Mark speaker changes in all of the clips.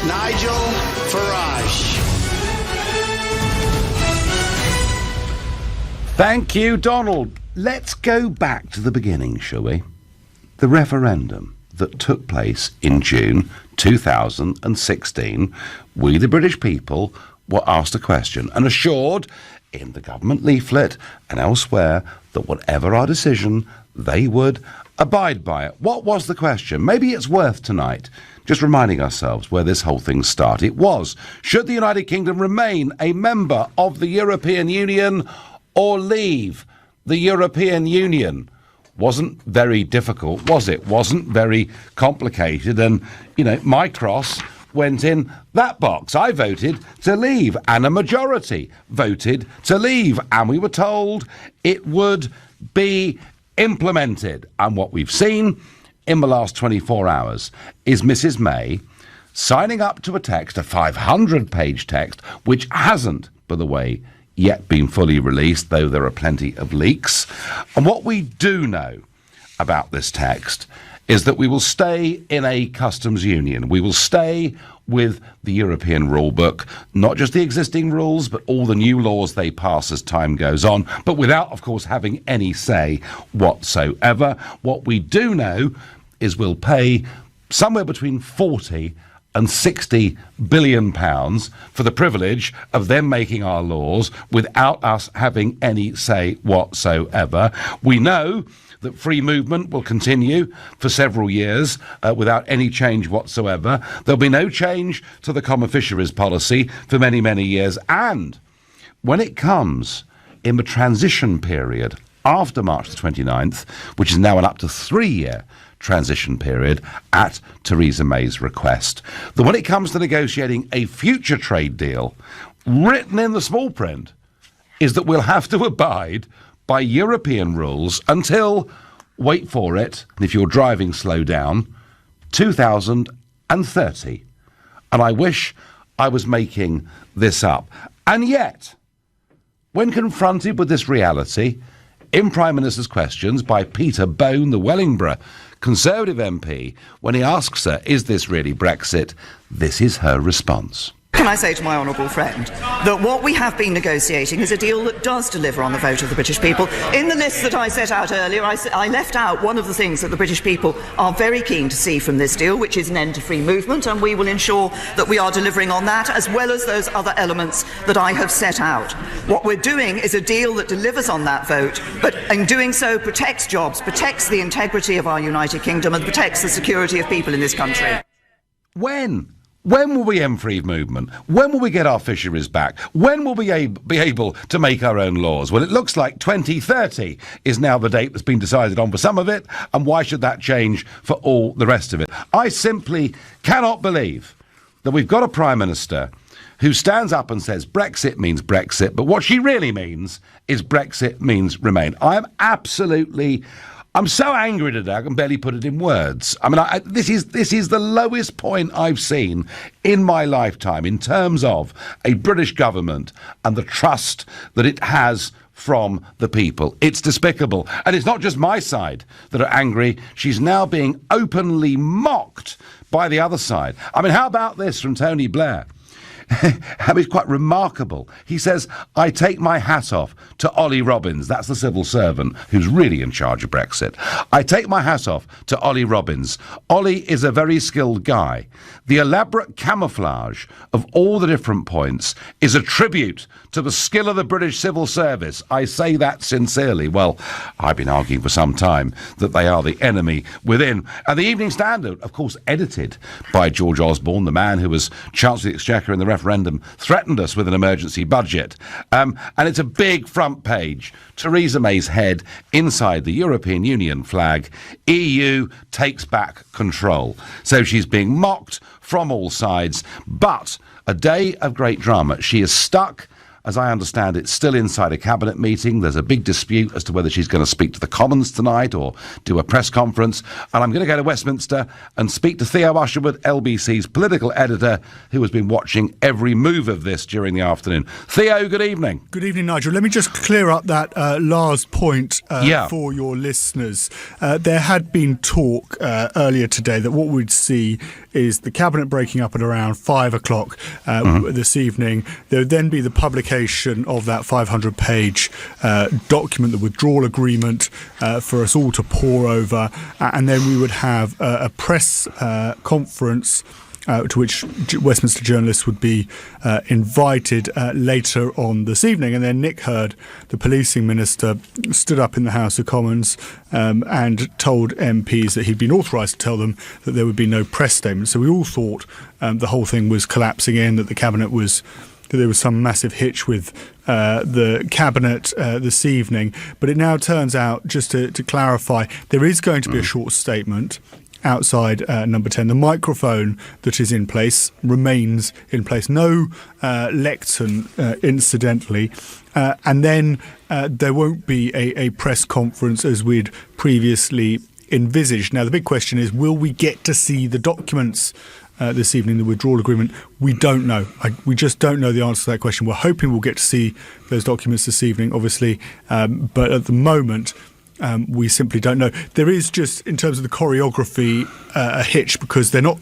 Speaker 1: Nigel Farage.
Speaker 2: Thank you, Donald. Let's go back to the beginning, shall we? The referendum that took place in June 2016, we, the British people, were asked a question and assured in the government leaflet and elsewhere that whatever our decision, they would abide by it. What was the question? Maybe it's worth tonight just reminding ourselves where this whole thing started. It was, should the United Kingdom remain a member of the European Union or leave the European Union? Wasn't very difficult, was it? Wasn't very complicated. And, you know, my cross went in that box. I voted to leave, and a majority voted to leave. And we were told it would be implemented. And what we've seen in the last 24 hours is Mrs. May signing up to a text, a 500-page text, which hasn't, by the way, yet been fully released, though there are plenty of leaks. And what we do know about this text is that we will stay in a customs union. We will stay with the European rule book, not just the existing rules, but all the new laws they pass as time goes on, but without, of course, having any say whatsoever. What we do know is we'll pay somewhere between 40 and 60 billion pounds for the privilege of them making our laws without us having any say whatsoever. We know that free movement will continue for several years without any change whatsoever. There'll be no change to the common fisheries policy for many, many years. And when it comes in the transition period after March the 29th, which is now an up to 3-year transition period at Theresa May's request, that when it comes to negotiating a future trade deal, written in the small print is that we'll have to abide by European rules until, wait for it, and if you're driving, slow down, 2030. And I wish I was making this up. And yet, when confronted with this reality, in Prime Minister's questions by Peter Bone, the Wellingborough Conservative MP, when he asks her, is this really Brexit? This is her response.
Speaker 3: Can I say to my honourable friend that what we have been negotiating is a deal that does deliver on the vote of the British people. In the list that I set out earlier, I left out one of the things that the British people are very keen to see from this deal, which is an end to free movement, and we will ensure that we are delivering on that, as well as those other elements that I have set out. What we're doing is a deal that delivers on that vote, but in doing so protects jobs, protects the integrity of our United Kingdom, and protects the security of people in this country.
Speaker 2: When will we end free movement? When will we get our fisheries back? When will we be able to make our own laws? Well, it looks like 2030 is now the date that's been decided on for some of it, and why should that change for all the rest of it? I simply cannot believe that we've got a Prime Minister who stands up and says Brexit means Brexit, but what she really means is Brexit means remain. I'm so angry today I can barely put it in words. I mean, this is the lowest point I've seen in my lifetime in terms of a British government and the trust that it has from the people. It's despicable. And it's not just my side that are angry. She's now being openly mocked by the other side. I mean, how about this from Tony Blair? It's quite remarkable. He says, I take my hat off to Ollie Robbins. That's the civil servant who's really in charge of Brexit. I take my hat off to Ollie Robbins. Ollie is a very skilled guy. The elaborate camouflage of all the different points is a tribute to the skill of the British civil service. I say that sincerely. Well, I've been arguing for some time that they are the enemy within. And the Evening Standard, of course, edited by George Osborne, the man who was Chancellor of the Exchequer in the referendum, threatened us with an emergency budget. And it's a big front page. Theresa May's head inside the European Union flag. EU takes back control. So she's being mocked from all sides. But a day of great drama. She is stuck, as I understand it, still inside a cabinet meeting. There's a big dispute as to whether she's going to speak to the Commons tonight or do a press conference. And I'm going to go to Westminster and speak to Theo Usherwood, LBC's political editor, who has been watching every move of this during the afternoon. Theo, good evening.
Speaker 4: Good evening, Nigel. Let me just clear up that last point for your listeners. There had been talk earlier today that what we'd see is the Cabinet breaking up at around 5 o'clock this evening. There would then be the publication of that 500-page document, the withdrawal agreement, for us all to pore over. And then we would have a press conference to which Westminster journalists would be invited later on this evening. And then Nick Hurd, the policing minister, stood up in the House of Commons and told MPs that he'd been authorised to tell them that there would be no press statement. So we all thought the whole thing was collapsing in, that the Cabinet was... that there was some massive hitch with the Cabinet this evening. But it now turns out, just to clarify, there is going to be a short statement outside number 10. The microphone that is in place remains in place. No lectern, incidentally. And then there won't be a press conference as we'd previously envisaged. Now, the big question is, will we get to see the documents this evening, the withdrawal agreement? We don't know. We just don't know the answer to that question. We're hoping we'll get to see those documents this evening, obviously. But at the moment, we simply don't know. There is just, in terms of the choreography, a hitch, because they're not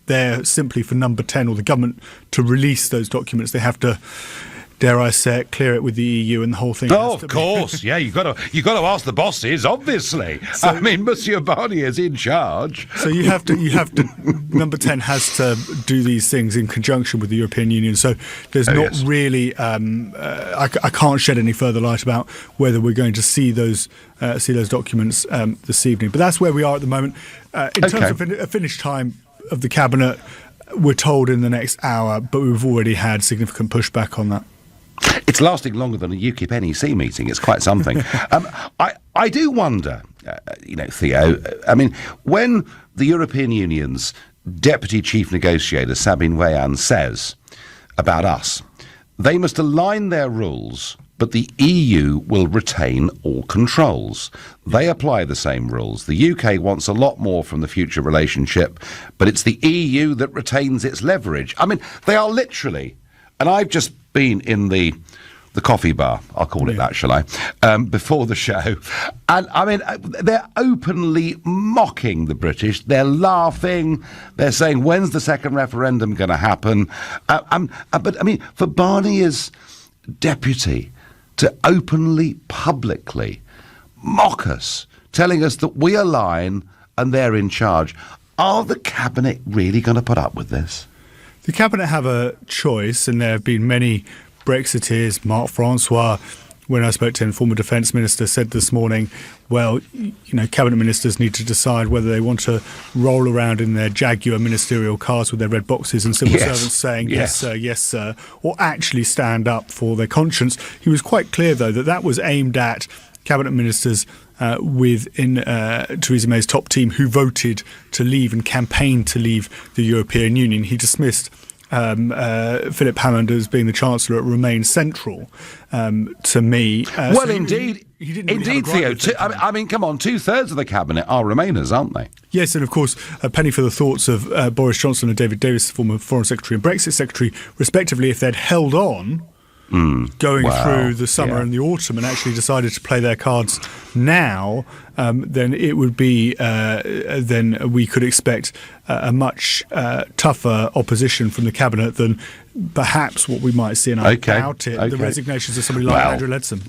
Speaker 4: there simply for number 10 or the government to release those documents. They have to, dare I say it, clear it with the EU, and the whole thing.
Speaker 2: Oh, of course, yeah. You've got to ask the bosses, obviously. So, I mean, Monsieur Barnier's in charge.
Speaker 4: So you have to. Number 10 has to do these things in conjunction with the European Union. So there's not really. I can't shed any further light about whether we're going to see those documents this evening. But that's where we are at the moment. In terms of a finish time of the Cabinet, we're told in the next hour, but we've already had significant pushback on that.
Speaker 2: It's lasting longer than a UKIP NEC meeting. It's quite something. I do wonder, Theo, I mean, when the European Union's Deputy Chief Negotiator, Sabine Weyan, says about us, they must align their rules, but the EU will retain all controls. They apply the same rules. The UK wants a lot more from the future relationship, but it's the EU that retains its leverage. I mean, they are literally, and I've just been in the coffee bar, I'll call it that, shall I, before the show. And, I mean, they're openly mocking the British. They're laughing. They're saying, when's the second referendum going to happen? But, I mean, for Barnier's deputy to openly, publicly mock us, telling us that we align and they're in charge, are the Cabinet really going to put up with this?
Speaker 4: The Cabinet have a choice, and there have been many Brexiteers. Mark Francois, when I spoke to him, former Defence Minister, said this morning, well, Cabinet ministers need to decide whether they want to roll around in their Jaguar ministerial cars with their red boxes and civil servants saying, yes, sir, or actually stand up for their conscience. He was quite clear, though, that was aimed at Cabinet ministers within Theresa May's top team who voted to leave and campaigned to leave the European Union. He dismissed Philip Hammond as being the Chancellor at Remain central to me.
Speaker 2: Indeed, Theo. I mean, come on, 2/3 of the Cabinet are Remainers, aren't they?
Speaker 4: Yes, and of course, a penny for the thoughts of Boris Johnson and David Davis, former Foreign Secretary and Brexit Secretary, respectively, if they'd held on going through the summer and the autumn and actually decided to play their cards now, then it would be, then we could expect a much tougher opposition from the Cabinet than perhaps what we might see, and I doubt it, the resignations of somebody like Andrew Leadsom.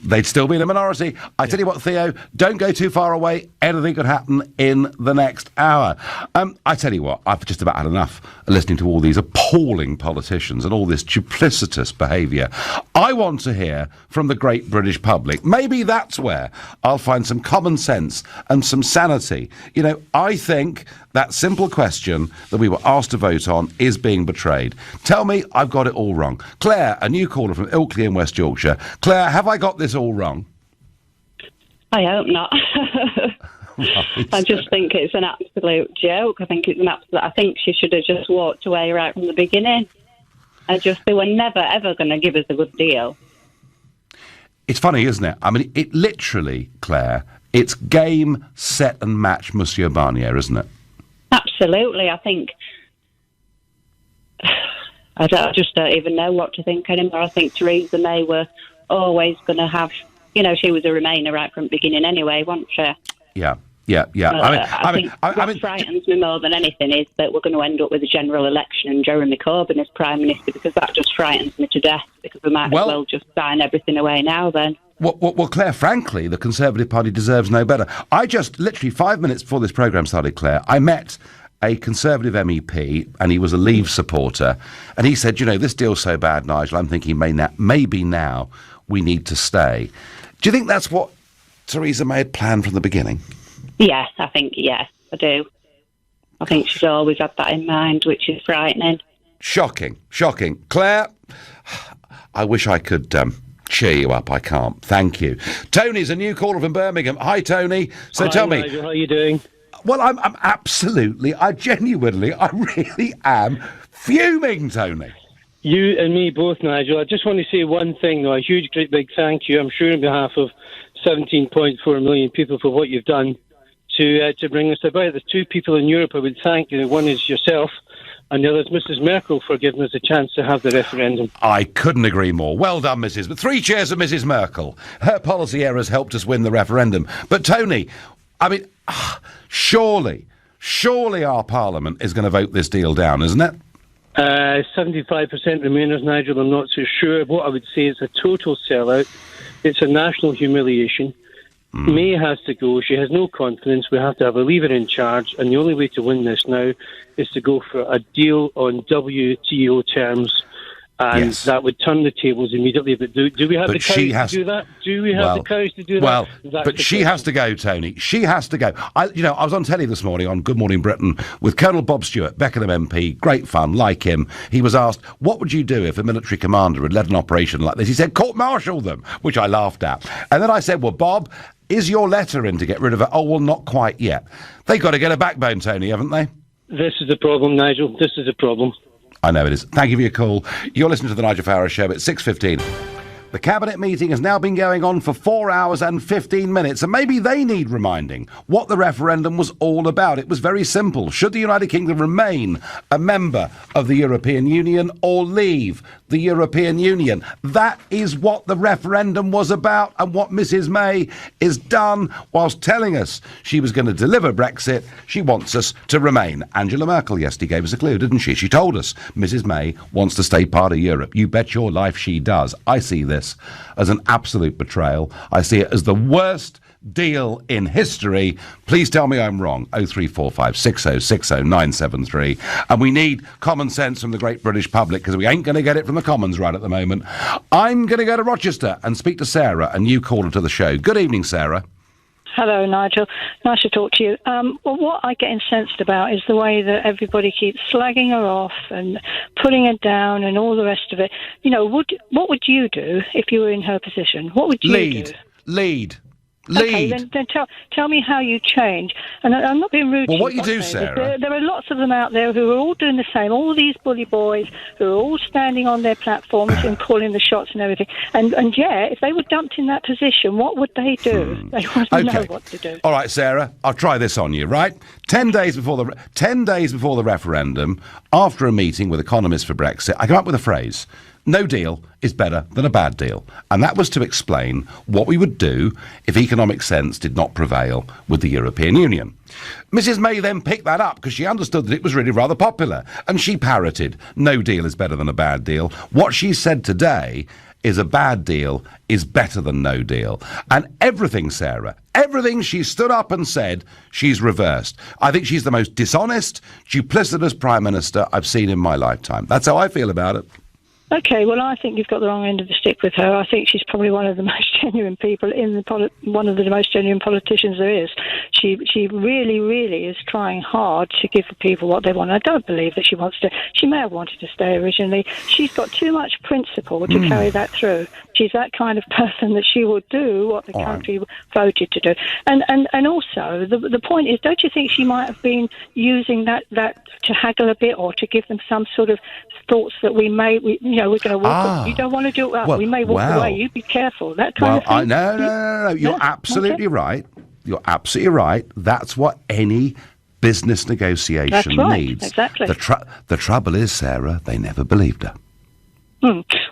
Speaker 2: They'd still be in a minority. I tell you what, Theo, don't go too far away. Anything could happen in the next hour. I tell you what, I've just about had enough of listening to all these appalling politicians and all this duplicitous behaviour. I want to hear from the great British public. Maybe that's where I'll find some common sense and some sanity. I think that simple question that we were asked to vote on is being betrayed. Tell me I've got it all wrong. Claire, a new caller from Ilkley in West Yorkshire. Claire, have I got this all wrong?
Speaker 5: I hope not.
Speaker 2: Right.
Speaker 5: I just think it's an absolute joke. I think she should have just walked away right from the beginning. They were never, ever going to give us a good deal.
Speaker 2: It's funny, isn't it? I mean, it literally, Claire, it's game, set and match Monsieur Barnier, isn't it?
Speaker 5: Absolutely. I think I just don't even know what to think anymore. I think Theresa May were always going to have, she was a Remainer right from the beginning anyway, wasn't she?
Speaker 2: Yeah. Yeah.
Speaker 5: I think what frightens me more than anything is that we're going to end up with a general election and Jeremy Corbyn as Prime Minister, because that just frightens me to death, because we might as well just sign everything away now then.
Speaker 2: Well, Claire, frankly, the Conservative Party deserves no better. I just, literally 5 minutes before this programme started, Claire, I met a Conservative MEP, and he was a Leave supporter, and he said, this deal's so bad, Nigel, I'm thinking maybe now we need to stay. Do you think that's what Theresa May had planned from the beginning?
Speaker 5: Yes, I do. I think she's always had that in mind, which is frightening.
Speaker 2: Shocking. Claire, I wish I could cheer you up. I can't. Thank you. Tony's a new caller from Birmingham. Hi, Tony. So tell me.
Speaker 6: Nigel, how are you doing?
Speaker 2: Well, I'm absolutely, I really am fuming, Tony.
Speaker 6: You and me both, Nigel. I just want to say one thing, though. A huge, great big thank you, I'm sure, on behalf of 17.4 million people for what you've done to bring us about. There's two people in Europe I would thank. One is yourself, and the other is Mrs. Merkel for giving us a chance to have the referendum.
Speaker 2: I couldn't agree more. Well done, Mrs. But 3 cheers for Mrs. Merkel. Her policy errors helped us win the referendum. But, Tony, I mean, surely our Parliament is going to vote this deal down, isn't it?
Speaker 6: 75% Remainers, Nigel. I'm not so sure. What I would say is a total sellout. It's a national humiliation. May has to go. She has no confidence. We have to have a leaver in charge, and the only way to win this now is to go for a deal on WTO terms, and that would turn the tables immediately. But do we have the courage to do that? Do we have the courage to do that?
Speaker 2: Well, but she has to go, Tony. She has to go. I was on telly this morning on Good Morning Britain with Colonel Bob Stewart, Beckenham MP, great fun, like him. He was asked, what would you do if a military commander had led an operation like this? He said, court-martial them, which I laughed at. And then I said, well, Bob, is your letter in to get rid of it? Oh, well, not quite yet. They've got to get a backbone, Tony, haven't they?
Speaker 6: This is the problem, Nigel. This is the problem.
Speaker 2: I know it is. Thank you for your call. You're listening to the Nigel Farage Show at 6:15. The Cabinet meeting has now been going on for 4 hours and 15 minutes, and maybe they need reminding what the referendum was all about. It was very simple. Should the United Kingdom remain a member of the European Union or leave the European Union? That is what the referendum was about, and what Mrs. May is done whilst telling us she was going to deliver Brexit. She wants us to remain. Angela Merkel yesterday gave us a clue, didn't she? She told us Mrs. May wants to stay part of Europe. You bet your life she does. I see this as an absolute betrayal. I see it as the worst deal in history. Please tell me I'm wrong. 0345 6060 973. And we need common sense from the great British public, because we ain't going to get it from the Commons right at the moment. I'm going to go to Rochester and speak to Sarah, a new caller to the show. Good evening, Sarah.
Speaker 7: Hello, Nigel. Nice to talk to you. Well, what I get incensed about is the way that everybody keeps slagging her off and putting her down and all the rest of it. What would you do if you were in her position? What would you do? Lead. Okay, then tell me how you change. And I'm not being rude to you.
Speaker 2: Well, what you do, Sarah...
Speaker 7: There are lots of them out there who are all doing the same. All these bully boys who are all standing on their platforms and calling the shots and everything. And if they were dumped in that position, what would they do? They want to know what to do.
Speaker 2: All right, Sarah, I'll try this on you, right? 10 days before the referendum, after a meeting with economists for Brexit, I come up with a phrase: no deal is better than a bad deal. And that was to explain what we would do if economic sense did not prevail with the European Union. Mrs. May then picked that up because she understood that it was really rather popular, and she parroted, no deal is better than a bad deal. What she said today is a bad deal is better than no deal. And everything, Sarah, everything she stood up and said, she's reversed. I think she's the most dishonest, duplicitous Prime Minister I've seen in my lifetime. That's how I feel about it.
Speaker 7: Okay, well, I think you've got the wrong end of the stick with her. I think she's probably one of the most genuine people one of the most genuine politicians there is. She really, really is trying hard to give the people what they want. I don't believe that she wants to. She may have wanted to stay originally. She's got too much principle to carry that through. She's that kind of person that she will do what the country voted to do. And also, the point is, don't you think she might have been using that to haggle a bit, or to give them some sort of thoughts that we're going to walk. You don't want to do it. We may walk away. You be careful. That kind of thing.
Speaker 2: No. You're absolutely right. You're absolutely right. That's what any business negotiation needs.
Speaker 7: Exactly.
Speaker 2: The trouble is, Sarah, they never believed her.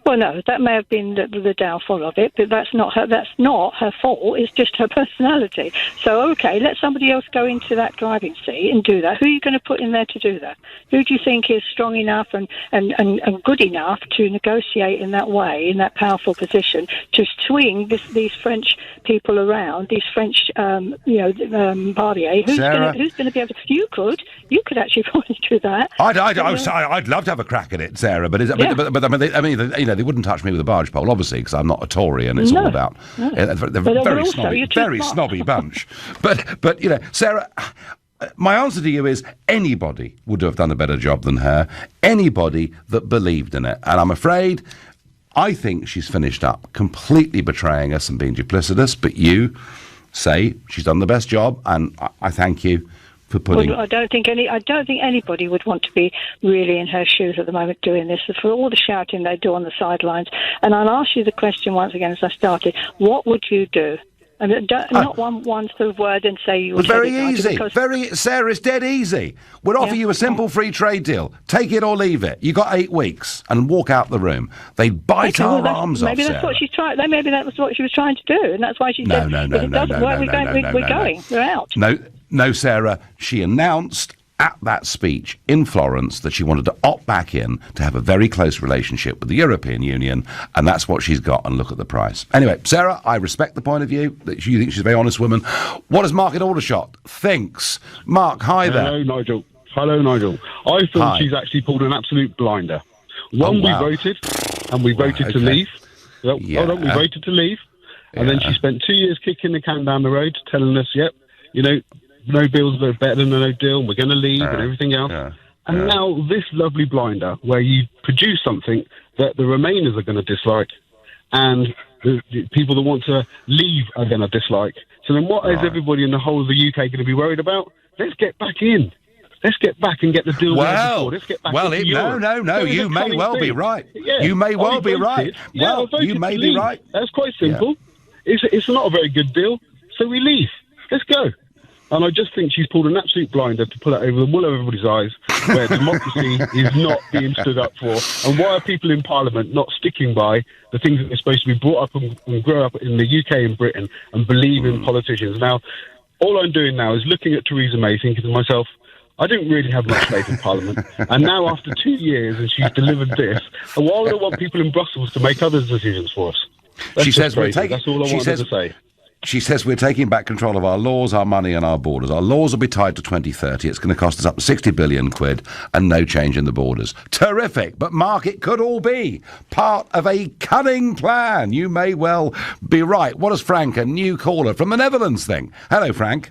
Speaker 7: Well, Well, no, that may have been the downfall of it, but that's not her. That's not her fault. It's just her personality. So, okay, let somebody else go into that driving seat and do that. Who are you going to put in there to do that? Who do you think is strong enough and good enough to negotiate in that way, in that powerful position, to swing these French people around, these French, Barbier? Who's going to be able to? You could actually probably do that.
Speaker 2: I'd love to have a crack at it, Sarah. But they wouldn't touch me with a barge pole, obviously, because I'm not a Tory, and it's all about. They're very snobby bunch. But Sarah, my answer to you is anybody would have done a better job than her. Anybody that believed in it, and I'm afraid, I think she's finished up completely betraying us and being duplicitous. But you say she's done the best job, and I thank you.
Speaker 7: Well, I don't think anybody would want to be really in her shoes at the moment doing this, for all the shouting they do on the sidelines. And I'll ask you the question once again as I started: what would you do? And not one sort of word and say you would.
Speaker 2: It's very easy. Sarah, it's dead easy. We'll offer you a simple free trade deal. Take it or leave it. You got 8 weeks and walk out the room. They'd bite our arms off.
Speaker 7: Maybe that's what she's trying. Maybe that was what she was trying to do, and that's why she said, "If it doesn't work, we're going. We're out."
Speaker 2: No, Sarah. She announced at that speech in Florence that she wanted to opt back in to have a very close relationship with the European Union, and that's what she's got, and look at the price. Anyway, Sarah, I respect the point of view that you think she's a very honest woman. What does Mark in Aldershot thinks? Mark, hi there.
Speaker 8: Hello, Nigel. I thought she's actually pulled an absolute blinder. We voted, and we voted to leave. We voted to leave, and then she spent 2 years kicking the can down the road, telling us, no deal's better than a no deal, and we're going to leave and everything else. And now this lovely blinder, where you produce something that the Remainers are going to dislike, and the people that want to leave are going to dislike. So then what is everybody in the whole of the UK going to be worried about? Let's get back in. Let's get back and get the deal. Let's get back into Europe.
Speaker 2: No. You may well be right. You may well be right. Well, you may be right.
Speaker 8: That's quite simple. It's not a very good deal, so we leave. Let's go. And I just think she's pulled an absolute blinder to pull it over the wool of everybody's eyes, where democracy is not being stood up for. And why are people in Parliament not sticking by the things that they're supposed to be brought up and grow up in the UK and Britain and believe in politicians? Now, all I'm doing now is looking at Theresa May, thinking to myself, I don't really have much faith in Parliament. And now, after 2 years, and she's delivered this, and why would I want people in Brussels to make other decisions for us? That's all I wanted to say.
Speaker 2: She says we're taking back control of our laws, our money and our borders. Our laws will be tied to 2030. It's going to cost us up to 60 billion quid and no change in the borders. Terrific. But Mark, it could all be part of a cunning plan. You may well be right. What does Frank, a new caller from the Netherlands, think? Hello, Frank.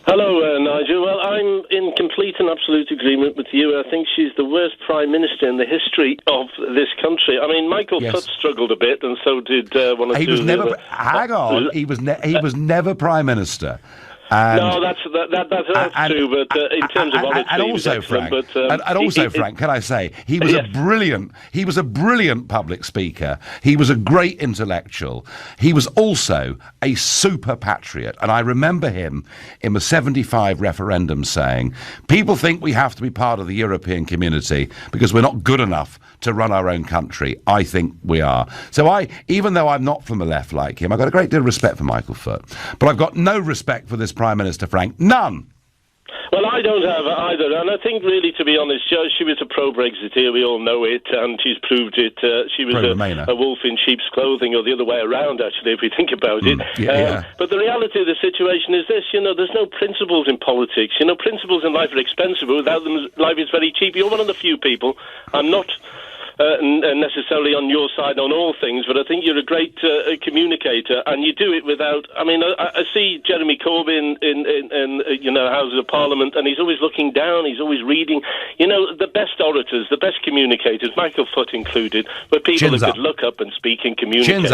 Speaker 9: Hello, Nigel. Well, I'm in complete and absolute agreement with you. I think she's the worst Prime Minister in the history of this country. I mean, Michael Foot struggled a bit, and so did one or two.
Speaker 2: Hang on. He was never Prime Minister.
Speaker 9: No, that's true. But in terms of honesty,
Speaker 2: and also, Frank, Frank, can I say he was a brilliant public speaker. He was a great intellectual. He was also a super patriot. And I remember him in the '75 referendum saying, "People think we have to be part of the European community because we're not good enough to run our own country. I think we are." So even though I'm not from the left like him, I've got a great deal of respect for Michael Foot, but I've got no respect for this Prime Minister, Frank. None.
Speaker 9: Well, I don't have it either, and I think, really, to be honest, she was a pro-Brexiteer, we all know it, and she's proved it. She was a wolf in sheep's clothing, or the other way around, actually, if we think about it. But the reality of the situation is this, there's no principles in politics. Principles in life are expensive, but without them, life is very cheap. You're one of the few people. I'm not necessarily on your side on all things, but I think you're a great communicator, and you do it without. I mean, I see Jeremy Corbyn in Houses of Parliament, and he's always looking down. He's always reading. The best orators, the best communicators, Michael Foot included, were people that could look up and speak and communicate.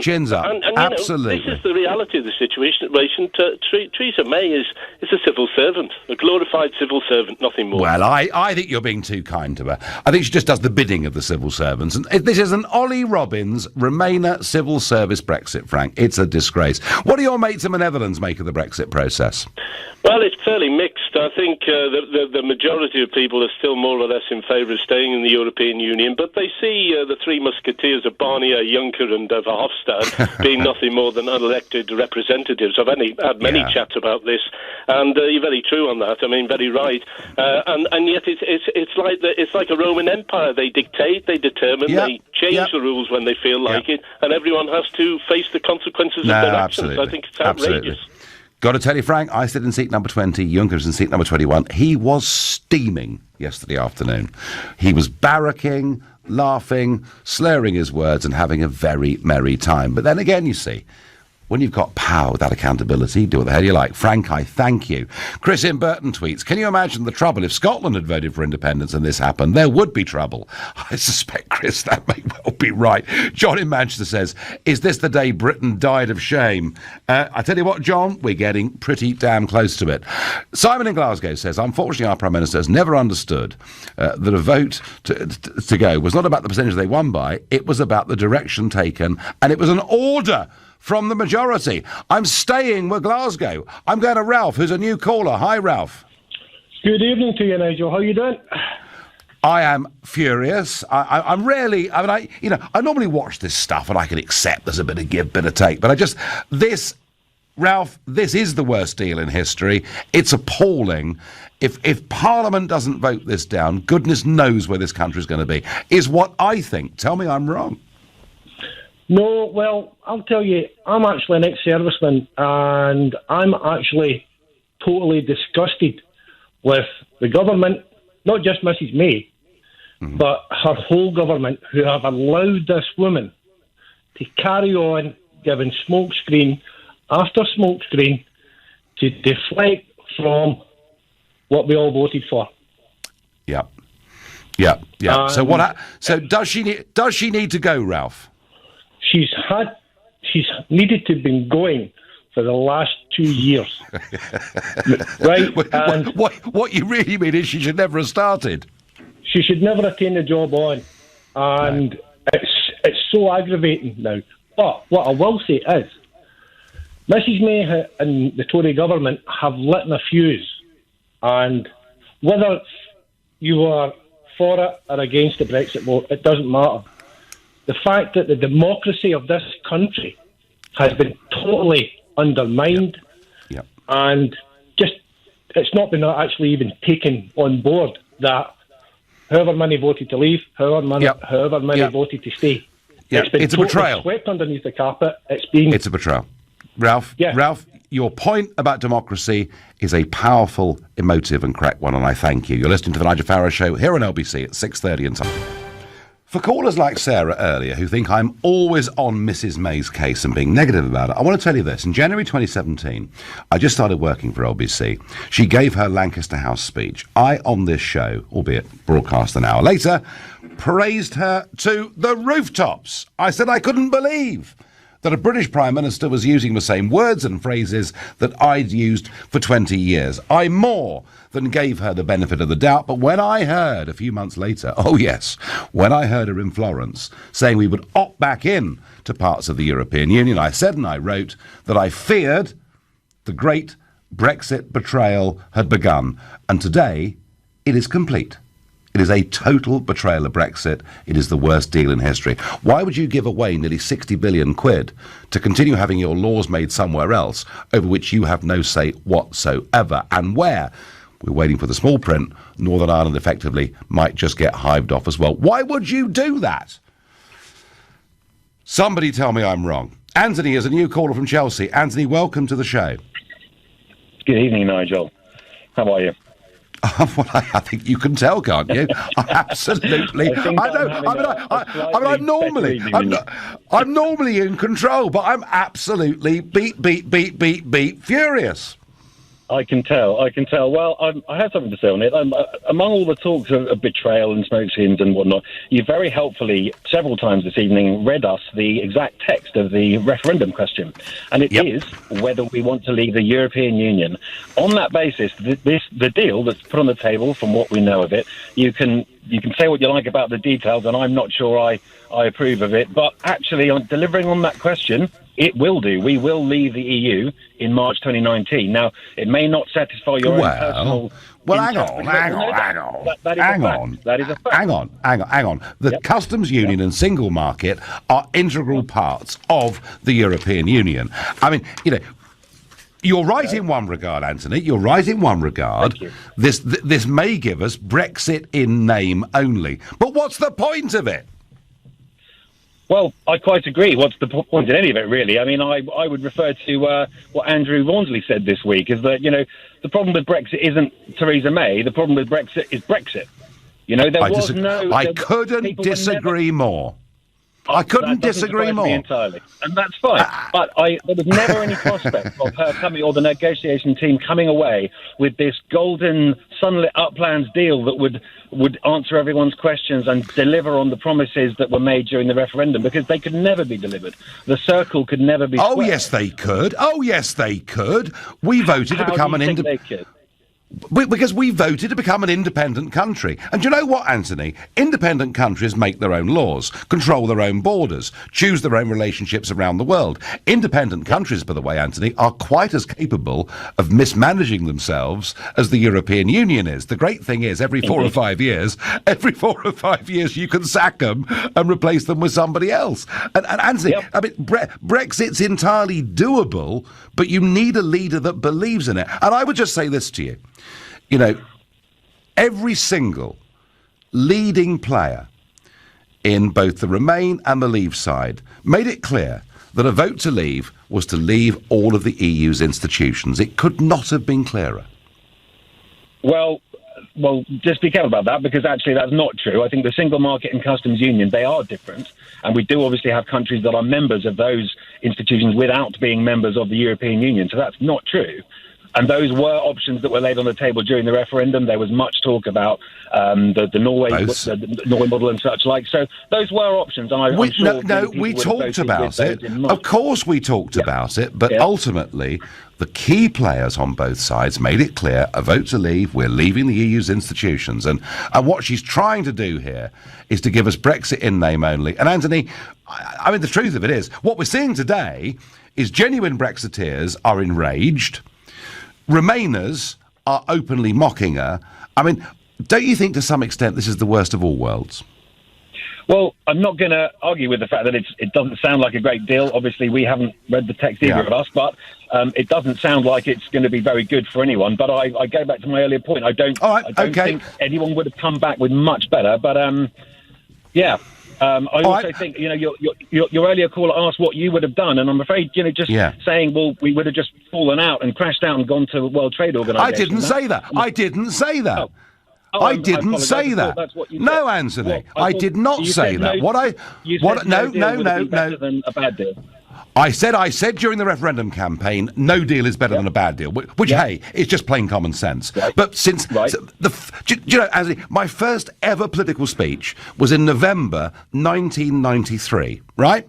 Speaker 2: Chins up. Absolutely.
Speaker 9: This is the reality of the situation. Theresa May is a civil servant, a glorified civil servant, nothing more.
Speaker 2: Well, I think you're being too kind to her. I think she just does the bidding of the civil servants. And this is an Ollie Robbins Remainer civil service Brexit, Frank. It's a disgrace. What do your mates in the Netherlands make of the Brexit process?
Speaker 9: Well, it's fairly mixed. I think the majority of people are still more or less in favour of staying in the European Union, but they see the Three Musketeers of Barnier, Juncker and Verhofstadt being nothing more than unelected representatives. I've had many chats about this, and you're very true on that. I mean, very right. And yet it's like a Roman Empire. They dictate, they determine, they change the rules when they feel like it, and everyone has to face the consequences of their actions. I think it's outrageous.
Speaker 2: Got to tell you, Frank, I sit in seat number 20, Juncker's in seat number 21. He was steaming yesterday afternoon. He was barracking, laughing, slurring his words and having a very merry time. But then again, you see, when you've got power without accountability, do what the hell you like. Frank, I thank you. Chris in Burton tweets, can you imagine the trouble if Scotland had voted for independence and this happened? There would be trouble. I suspect, Chris, that may well be right. John in Manchester says, is this the day Britain died of shame? I tell you what, John, we're getting pretty damn close to it. Simon in Glasgow says, unfortunately, our Prime Minister has never understood that a vote to go was not about the percentage they won by, it was about the direction taken, and it was an order from the majority. I'm staying with Glasgow. I'm going to Ralph, who's a new caller. Hi, Ralph.
Speaker 10: Good evening to you, Nigel. How you doing?
Speaker 2: I am furious. I'm really... I normally watch this stuff and I can accept there's a bit of give, bit of take, but Ralph, this is the worst deal in history. It's appalling. If Parliament doesn't vote this down, goodness knows where this country's going to be, is what I think. Tell me I'm wrong.
Speaker 10: No, well, I'll tell you, I'm actually an ex-serviceman, and I'm actually totally disgusted with the government, not just Mrs May, but her whole government, who have allowed this woman to carry on giving smokescreen after smokescreen to deflect from what we all voted for.
Speaker 2: Yeah. So does she need to go, Ralph?
Speaker 10: She's needed to have been going for the last 2 years. Right? And
Speaker 2: what you really mean is she should never have started.
Speaker 10: She should never have taken the job on. And it's so aggravating now. But what I will say is, Mrs May and the Tory government have lit a fuse. And whether you are for it or against the Brexit vote, it doesn't matter. The fact that the democracy of this country has been totally undermined, and just it's not been actually even taken on board that however many voted to leave, however many voted to stay.
Speaker 2: It's a betrayal.
Speaker 10: Swept underneath the carpet. It's
Speaker 2: a betrayal. Ralph, your point about democracy is a powerful, emotive and correct one, and I thank you. You're listening to the Nigel Farage Show here on LBC at 6:30 and time. For callers like Sarah earlier who think I'm always on Mrs May's case and being negative about it, I want to tell you this. In January 2017, I just started working for LBC. She gave her Lancaster House speech. I, on this show, albeit broadcast an hour later, praised her to the rooftops. I said I couldn't believe that a British Prime Minister was using the same words and phrases that I'd used for 20 years. I more than gave her the benefit of the doubt, but when I heard a few months later, when I heard her in Florence saying we would opt back in to parts of the European Union, I said and I wrote that I feared the great Brexit betrayal had begun, and today it is complete. It is a total betrayal of Brexit. It is the worst deal in history. Why would you give away nearly 60 billion quid to continue having your laws made somewhere else over which you have no say whatsoever? And where? We're waiting for the small print. Northern Ireland effectively might just get hived off as well. Why would you do that? Somebody tell me I'm wrong. Anthony is a new caller from Chelsea. Anthony, welcome to the show.
Speaker 11: Good evening, Nigel. How are you?
Speaker 2: Well, I think you can tell, can't you? Absolutely. I'm normally in control, but I'm absolutely beat furious.
Speaker 11: I can tell. Well, I have something to say on it. Among all the talks of betrayal and smokescreens and whatnot, you very helpfully, several times this evening, read us the exact text of the referendum question. And it is whether we want to leave the European Union. On that basis, the deal that's put on the table, from what we know of it, you can you can say what you like about the details, and I'm not sure I approve of it. But actually, on delivering on that question, it will do. We will leave the EU in March 2019. Now, it may not satisfy your own personal...
Speaker 2: Well, hang on.
Speaker 11: That is a fact.
Speaker 2: Hang on. The customs union and single market are integral parts of the European Union. I mean, you're right in one regard, Anthony. You're right in one regard.
Speaker 11: Thank you.
Speaker 2: This may give us Brexit in name only. But what's the point of it?
Speaker 11: Well, I quite agree. What's the point in any of it, really? I mean, I would refer to what Andrew Rawnsley said this week, is that, the problem with Brexit isn't Theresa May. The problem with Brexit is Brexit.
Speaker 2: I couldn't disagree more. I couldn't disagree more.
Speaker 11: Entirely. And that's fine. But there was never any prospect of her coming, or the negotiation team coming away with this golden, sunlit uplands deal that would answer everyone's questions and deliver on the promises that were made during the referendum, because they could never be delivered. The circle could never be squared.
Speaker 2: Oh, yes, they could. We voted to become an independent... Because we voted to become an independent country. And do you know what, Anthony? Independent countries make their own laws, control their own borders, choose their own relationships around the world. Independent countries, by the way, Anthony, are quite as capable of mismanaging themselves as the European Union is. The great thing is, every 4 or 5 years, you can sack them and replace them with somebody else. And Anthony, I mean, Brexit's entirely doable, but you need a leader that believes in it. And I would just say this to you. Every single leading player in both the Remain and the Leave side made it clear that a vote to leave was to leave all of the EU's institutions. It could not have been clearer.
Speaker 11: Well, just be careful about that, because actually that's not true. I think the single market and customs union, they are different. And we do obviously have countries that are members of those institutions without being members of the European Union. So that's not true. And those were options that were laid on the table during the referendum. There was much talk about the Norway model and such like. So those were options. And
Speaker 2: we talked about it. Of course we talked about it. But ultimately, the key players on both sides made it clear, a vote to leave, we're leaving the EU's institutions. And what she's trying to do here is to give us Brexit in name only. And Anthony, I mean, the truth of it is, what we're seeing today is genuine Brexiteers are enraged. Remainers are openly mocking her. I mean, don't you think to some extent this is the worst of all worlds?
Speaker 11: Well, I'm not going to argue with the fact that it doesn't sound like a great deal. Obviously, we haven't read the text either of us, but it doesn't sound like it's going to be very good for anyone. But I go back to my earlier point. I don't think anyone would have come back with much better. But, I also think, your earlier caller asked what you would have done, and I'm afraid, saying, well, we would have just fallen out and crashed out and gone to the World Trade Organization.
Speaker 2: I didn't say that. I didn't say that. I didn't say that. No, Anthony, I did not say that.
Speaker 11: Than a bad deal.
Speaker 2: I said during the referendum campaign, no deal is better than a bad deal, which, hey, is just plain common sense. Right. But since Anthony, my first ever political speech was in November 1993, right?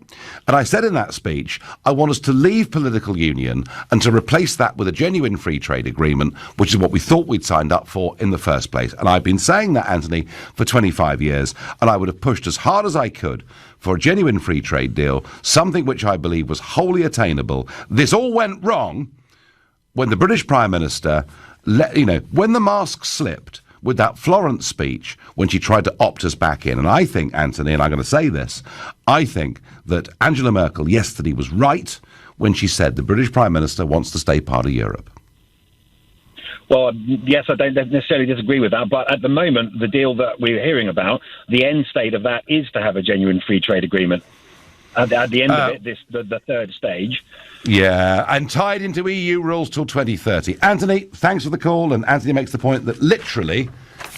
Speaker 2: And I said in that speech, I want us to leave political union and to replace that with a genuine free trade agreement, which is what we thought we'd signed up for in the first place. And I've been saying that, Anthony, for 25 years, and I would have pushed as hard as I could for a genuine free trade deal, something which I believe was wholly attainable. This all went wrong when the British Prime Minister, when the mask slipped with that Florence speech, when she tried to opt us back in. And I think, Anthony, and I'm going to say this, I think that Angela Merkel yesterday was right when she said the British Prime Minister wants to stay part of Europe.
Speaker 11: Well, yes, I don't necessarily disagree with that, but at the moment, the deal that we're hearing about, the end state of that is to have a genuine free trade agreement. At the end of it, the third stage.
Speaker 2: Yeah, and tied into EU rules till 2030. Anthony, thanks for the call, and Anthony makes the point that literally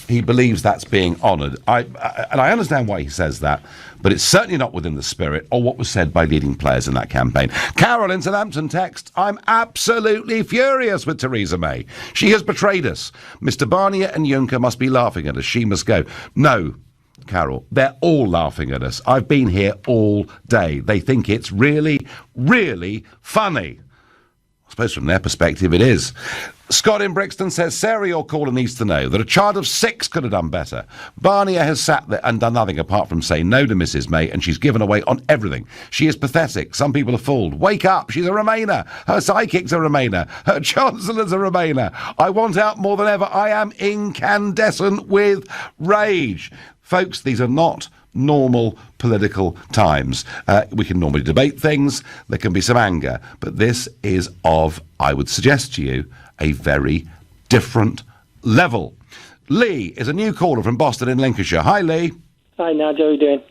Speaker 2: he believes that's being honoured. And I understand why he says that, but it's certainly not within the spirit or what was said by leading players in that campaign. Carol in Southampton text, I'm absolutely furious with Theresa May. She has betrayed us. Mr Barnier and Juncker must be laughing at us. She must go. No, Carol, they're all laughing at us. I've been here all day. They think it's really, really funny. I suppose from their perspective it is. Scott in Brixton says, Sarah, your caller needs to know that a child of 6 could have done better. Barnier has sat there and done nothing apart from say no to Mrs May, and she's given away on everything. She is pathetic. Some people are fooled. Wake up. She's a Remainer. Her sidekick's a Remainer. Her Chancellor's a Remainer. I want out more than ever. I am incandescent with rage. Folks, these are not normal political times. We can normally debate things. There can be some anger. But this is of, I would suggest to you, a very different level. Lee is a new caller from Boston in Lincolnshire. Hi, Lee.
Speaker 12: Hi, Nigel. How are you doing?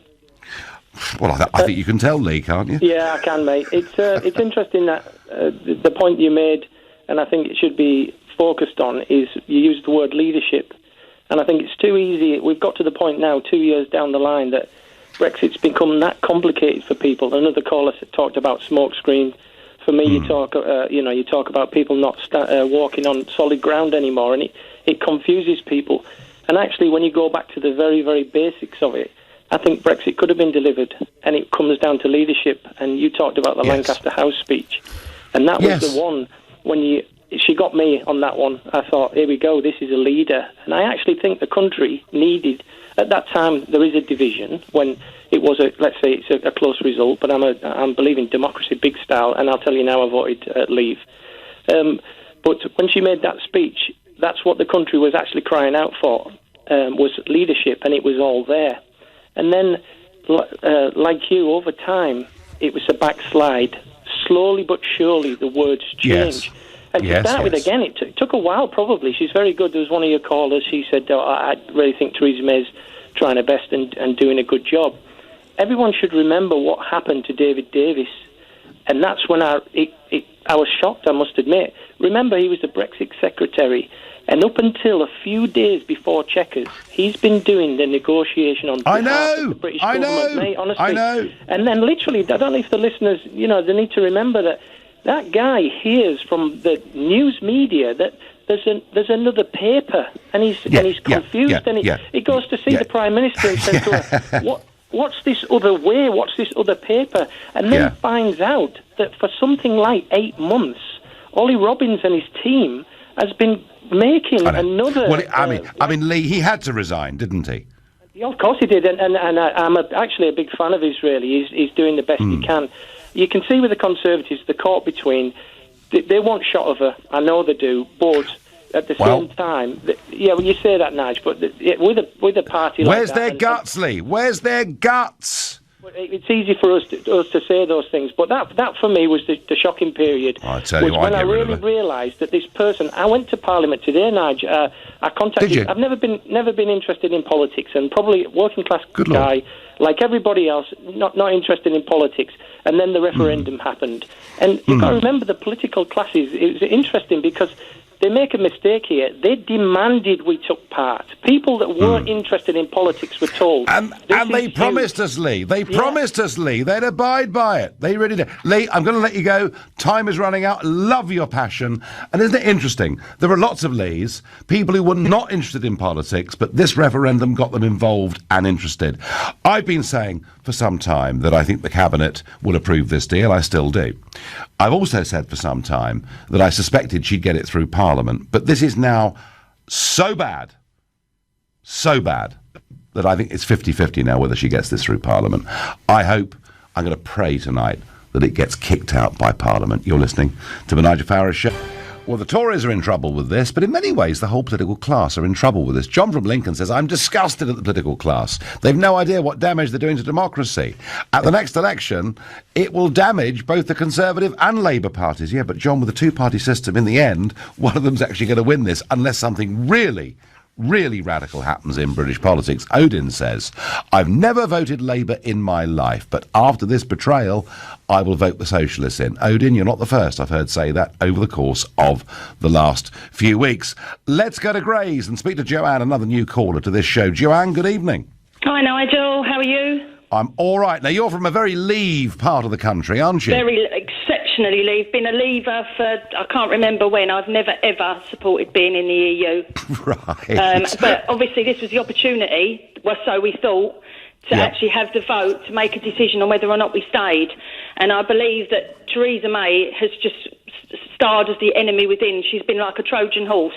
Speaker 2: Well, I think you can tell, Lee, can't you?
Speaker 12: Yeah, I can, mate. It's interesting that the point you made, and I think it should be focused on, is you used the word leadership. And I think it's too easy. We've got to the point now, 2 years down the line, that Brexit's become that complicated for people. Another caller talked about smokescreen. For me, you talk about people not walking on solid ground anymore, and it confuses people. And actually, when you go back to the very, very basics of it, I think Brexit could have been delivered, and it comes down to leadership. And you talked about the Lancaster House speech, and that was the one when she got me on that one. I thought, here we go, this is a leader. And I actually think the country needed, at that time, there is a division when it was let's say it's a close result, but I'm believing democracy big style, and I'll tell you now I voted leave. But when she made that speech, that's what the country was actually crying out for, was leadership, and it was all there. And then, like you, over time, it was a backslide. Slowly but surely, the words change.
Speaker 2: Yes.
Speaker 12: And to start with, again, it took a while, probably. She's very good. There was one of your callers, she said, I really think Theresa May's trying her best and doing a good job. Everyone should remember what happened to David Davis. And that's when I was shocked, I must admit. Remember, he was the Brexit secretary. And up until a few days before Chequers, he's been doing the negotiation on behalf of the British government, mate, honestly.
Speaker 2: I know.
Speaker 12: And then literally, I don't know if the listeners, they need to remember that guy hears from the news media that there's another paper, and he's confused, and he goes to see the Prime Minister and says to her, what's this other way, what's this other paper? And then finds out that for something like 8 months, Ollie Robbins and his team has been making another...
Speaker 2: Well, I mean, Lee, he had to resign, didn't he?
Speaker 12: Yeah, of course he did, and I'm actually a big fan of his, really. He's doing the best he can. You can see with the Conservatives, the caught between, they want shot of her, I know they do, but at the same time, you say that, Nige, but with a party like that...
Speaker 2: Where's their guts, Lee? Where's their guts?
Speaker 12: It's easy for us to say those things, but that for me was the shocking period.
Speaker 2: I tell you,
Speaker 12: when I really realised that this person. I went to Parliament today, Nige. I contacted.
Speaker 2: Did you?
Speaker 12: I've never been interested in politics, and probably a working class guy like everybody else, not interested in politics. And then the referendum happened, and you've got to remember the political classes. It was interesting because they make a mistake here. They demanded we took part. People that weren't interested in politics were told.
Speaker 2: And they promised us, Lee. They promised us, Lee. They'd abide by it. They really did. Lee, I'm going to let you go. Time is running out. Love your passion. And isn't it interesting? There were lots of Lees, people who were not interested in politics, but this referendum got them involved and interested. I've been saying for some time that I think the Cabinet will approve this deal. I still do. I've also said for some time that I suspected she'd get it through Parliament, but this is now so bad that I think it's 50-50 now whether she gets this through Parliament. I'm going to pray tonight that it gets kicked out by Parliament. You're listening to the Nigel Farage Show. Well, the Tories are in trouble with this, but in many ways the whole political class are in trouble with this. John from Lincoln says, I'm disgusted at the political class. They've no idea what damage they're doing to democracy. At the next election, it will damage both the Conservative and Labour parties. Yeah, but John, with a two-party system, in the end, one of them's actually going to win this, unless something really radical happens in British politics. Odin says, I've never voted Labour in my life, but after this betrayal, I will vote the Socialists in. Odin, you're not the first I've heard say that over the course of the last few weeks. Let's go to Grays and speak to Joanne, another new caller to this show. Joanne, good evening.
Speaker 13: Hi, Nigel. How are you?
Speaker 2: I'm all right. Now, you're from a very Leave part of the country, aren't you?
Speaker 13: Very exceptionally Leave. Been a Leaver for, I can't remember when. I've never, ever supported being in the EU.
Speaker 2: Right.
Speaker 13: But obviously this was the opportunity, well, so we thought, to actually have the vote to make a decision on whether or not we stayed. And I believe that Theresa May has just starred as the enemy within. She's been like a Trojan horse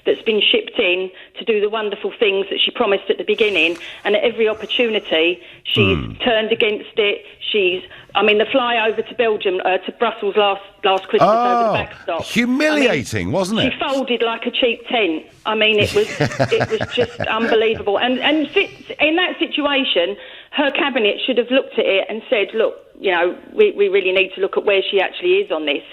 Speaker 13: that's been shipped in to do the wonderful things that she promised at the beginning, and at every opportunity she's turned against it. The flyover to Belgium, to Brussels last Christmas over the backstop.
Speaker 2: Humiliating, wasn't it?
Speaker 13: She folded like a cheap tent. It was just unbelievable. And in that situation, her cabinet should have looked at it and said, look, we really need to look at where she actually is on this.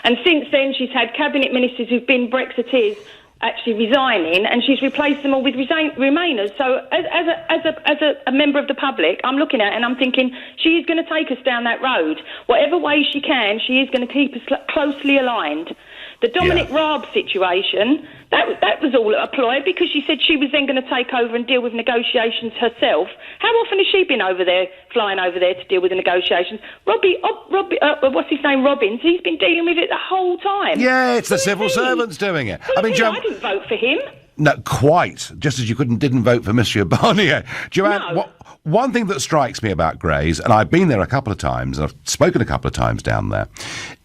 Speaker 13: And since then, she's had cabinet ministers who've been Brexiteers actually resigning, and she's replaced them all with Remainers. So as a member of the public, I'm looking at it and I'm thinking she is going to take us down that road. Whatever way she can, she is going to keep us closely aligned. The Dominic Raab situation, that was all a ploy, because she said she was then going to take over and deal with negotiations herself. How often has she been flying over there to deal with the negotiations? What's his name, Robbins, he's been dealing with it the whole time.
Speaker 2: Yeah, it's the civil servants doing it.
Speaker 13: I didn't vote for him.
Speaker 2: No, quite. Just as you didn't vote for Monsieur Barnier. Joanne,
Speaker 13: No.
Speaker 2: One thing that strikes me about Grays, and I've been there a couple of times, and I've spoken a couple of times down there,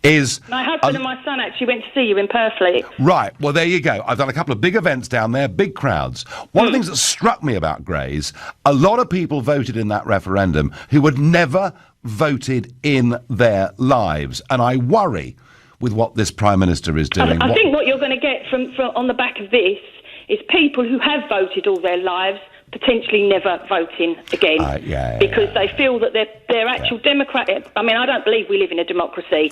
Speaker 2: is...
Speaker 13: My husband and my son actually went to see you in Purfleet.
Speaker 2: Right, well, there you go. I've done a couple of big events down there, big crowds. One of the things that struck me about Grays, a lot of people voted in that referendum who had never voted in their lives. And I worry with what this Prime Minister is doing.
Speaker 13: I think what you're going to get from on the back of this is people who have voted all their lives potentially never voting again because they feel that they're actual democratic. I don't believe we live in a democracy.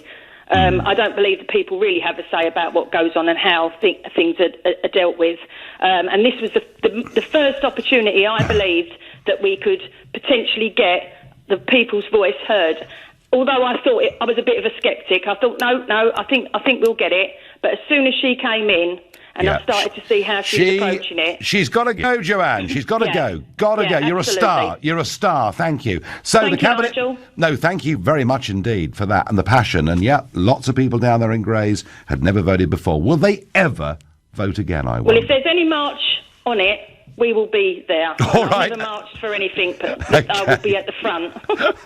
Speaker 13: I don't believe that people really have a say about what goes on and how things are dealt with. And this was the first opportunity, I believed, that we could potentially get the people's voice heard. Although I thought I was a bit of a sceptic. I thought, no, I think we'll get it. But as soon as she came in, and I started to see how she's approaching it.
Speaker 2: She's got to go, Joanne. She's got to go. Got to go. You're absolutely a star. You're a star. Thank you. So
Speaker 13: thank
Speaker 2: the cabinet.
Speaker 13: You, Nigel.
Speaker 2: No, thank you very much indeed for that and the passion. And lots of people down there in Grays had never voted before. Will they ever vote again? I wonder.
Speaker 13: Well, if there's any march on it, we will be there.
Speaker 2: All right.
Speaker 13: I've never marched for anything, but I will be at the front.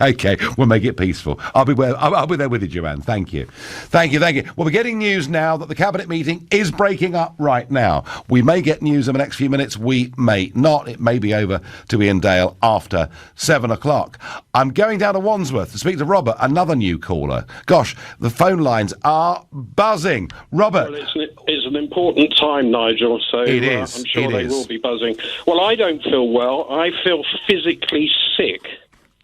Speaker 2: Okay, we'll make it peaceful. I'll be there with you, Joanne. Thank you. Well, we're getting news now that the cabinet meeting is breaking up right now. We may get news in the next few minutes. We may not. It may be over to Ian Dale after 7 o'clock. I'm going down to Wandsworth to speak to Robert, another new caller. Gosh, the phone lines are buzzing. Robert.
Speaker 14: Well, it's an important time, Nigel, so
Speaker 2: it is.
Speaker 14: I'm sure they will be buzzing. Well, I don't feel well. I feel physically sick.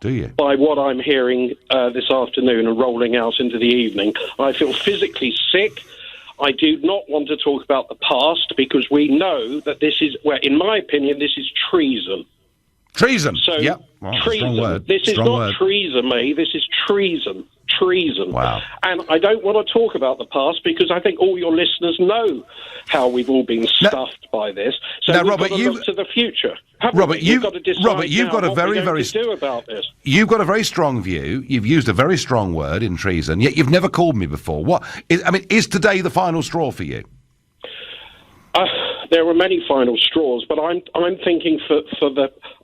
Speaker 2: Do you?
Speaker 14: By what I'm hearing this afternoon and rolling out into the evening. I feel physically sick. I do not want to talk about the past because we know that this is, in my opinion, this is treason.
Speaker 2: Treason?
Speaker 14: So,
Speaker 2: well,
Speaker 14: treason.
Speaker 2: Strong word.
Speaker 14: This is
Speaker 2: strong
Speaker 14: not
Speaker 2: word.
Speaker 14: treason, mate. This is treason. Treason.
Speaker 2: Wow.
Speaker 14: And I don't want to talk about the past because I think all your listeners know how we've all been stuffed by this. So we've
Speaker 2: Robert,
Speaker 14: got to look to the future.
Speaker 2: You've
Speaker 14: got to decide
Speaker 2: you've got a very
Speaker 14: do about this.
Speaker 2: You've got a very strong view. You've used a very strong word in treason, yet you've never called me before. Is today the final straw for you?
Speaker 14: There were many final straws, but I'm thinking for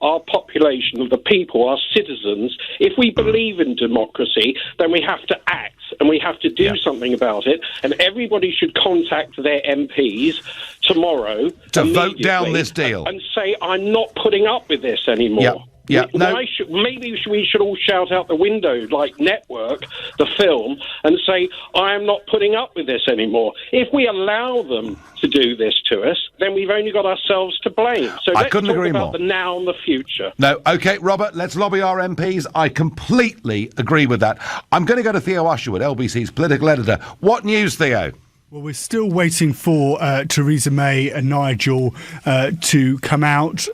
Speaker 14: our population, of the people, our citizens, if we believe in democracy, then we have to act and we have to do something about it. And everybody should contact their MPs tomorrow
Speaker 2: to vote down this deal
Speaker 14: and say, I'm not putting up with this anymore. Maybe we should all shout out the window like Network, the film, and say, I am not putting up with this anymore. If we allow them to do this to us, then we've only got ourselves to blame. So let's talk about the now and the future.
Speaker 2: No, OK, Robert, let's lobby our MPs. I completely agree with that. I'm going to go to Theo Usherwood, LBC's political editor. What news, Theo?
Speaker 4: Well, we're still waiting for Theresa May and Nigel to come out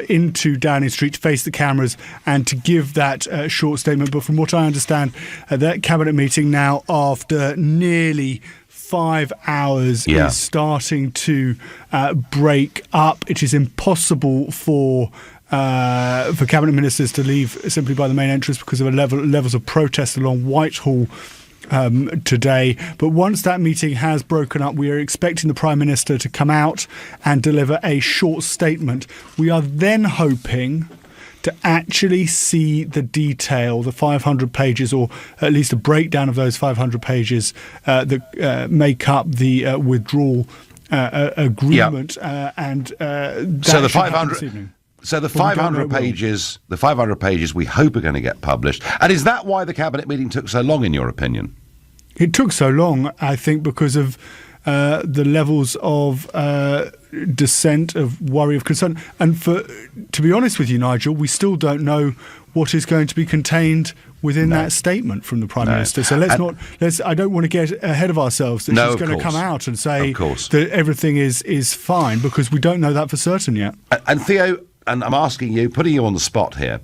Speaker 4: into Downing Street to face the cameras and to give that short statement. But from what I understand, that cabinet meeting now, after nearly 5 hours, is starting to break up. It is impossible for cabinet ministers to leave simply by the main entrance because of levels of protest along Whitehall today. But once that meeting has broken up, we are expecting the Prime Minister to come out and deliver a short statement. We are then hoping to actually see the detail, the 500 pages, or at least a breakdown of those 500 pages that make up the withdrawal agreement.
Speaker 2: So the 500. So the 500 pages, we hope are going to get published. And is that why the cabinet meeting took so long, in your opinion?
Speaker 4: It took so long, I think, because of the levels of dissent, of worry, of concern. And to be honest with you, Nigel, we still don't know what is going to be contained within that statement from the Prime Minister. So I don't want to get ahead of ourselves that she's going to come out and say that everything is fine, because we don't know that for certain yet.
Speaker 2: And Theo, and I'm asking you, putting you on the spot here,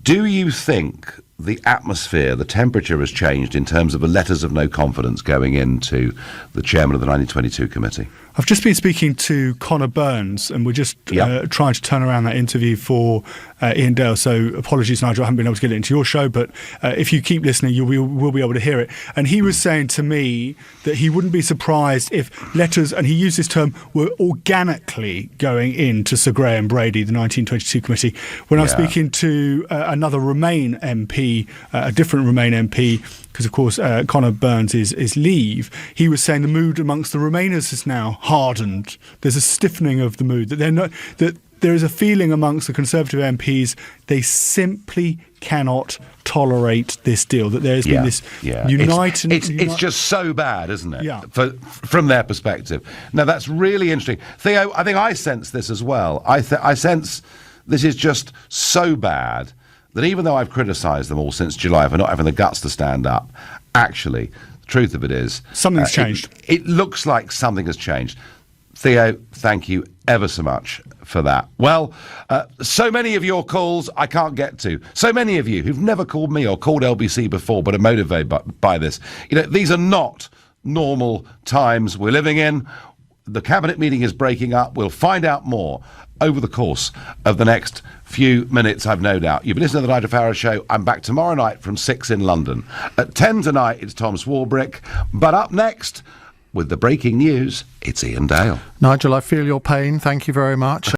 Speaker 2: do you think the atmosphere, the temperature has changed in terms of the letters of no confidence going into the chairman of the 1922 committee?
Speaker 4: I've just been speaking to Connor Burns, and we're just trying to turn around that interview for Ian Dale. So apologies, Nigel, I haven't been able to get it into your show, but if you keep listening, we'll be able to hear it. And he was saying to me that he wouldn't be surprised if letters, and he used this term, were organically going into Sir Graham Brady, the 1922 committee. When I was speaking to another Remain MP, a different Remain MP, because of course Connor Burns is leave, he was saying the mood amongst the Remainers is now hardened. There's a stiffening of the mood, that there is a feeling amongst the Conservative MPs they simply cannot tolerate this deal, that there's been this united...
Speaker 2: It's just so bad, isn't it?
Speaker 4: Yeah.
Speaker 2: From their perspective. Now, that's really interesting. Theo, I think I sense this as well. I sense this is just so bad that even though I've criticised them all since July for not having the guts to stand up, actually, the truth of it is...
Speaker 4: Something's changed.
Speaker 2: It looks like something has changed. Theo, thank you ever so much for that. Well, so many of your calls I can't get to. So many of you who've never called me or called LBC before but are motivated by this. You know, these are not normal times we're living in. The cabinet meeting is breaking up. We'll find out more over the course of the next few minutes, I've no doubt. You've been listening to the Nigel Farage Show. I'm back tomorrow night from 6 in London. At 10 tonight, it's Tom Swarbrick. But up next, with the breaking news, it's Ian Dale.
Speaker 15: Nigel, I feel your pain. Thank you very much.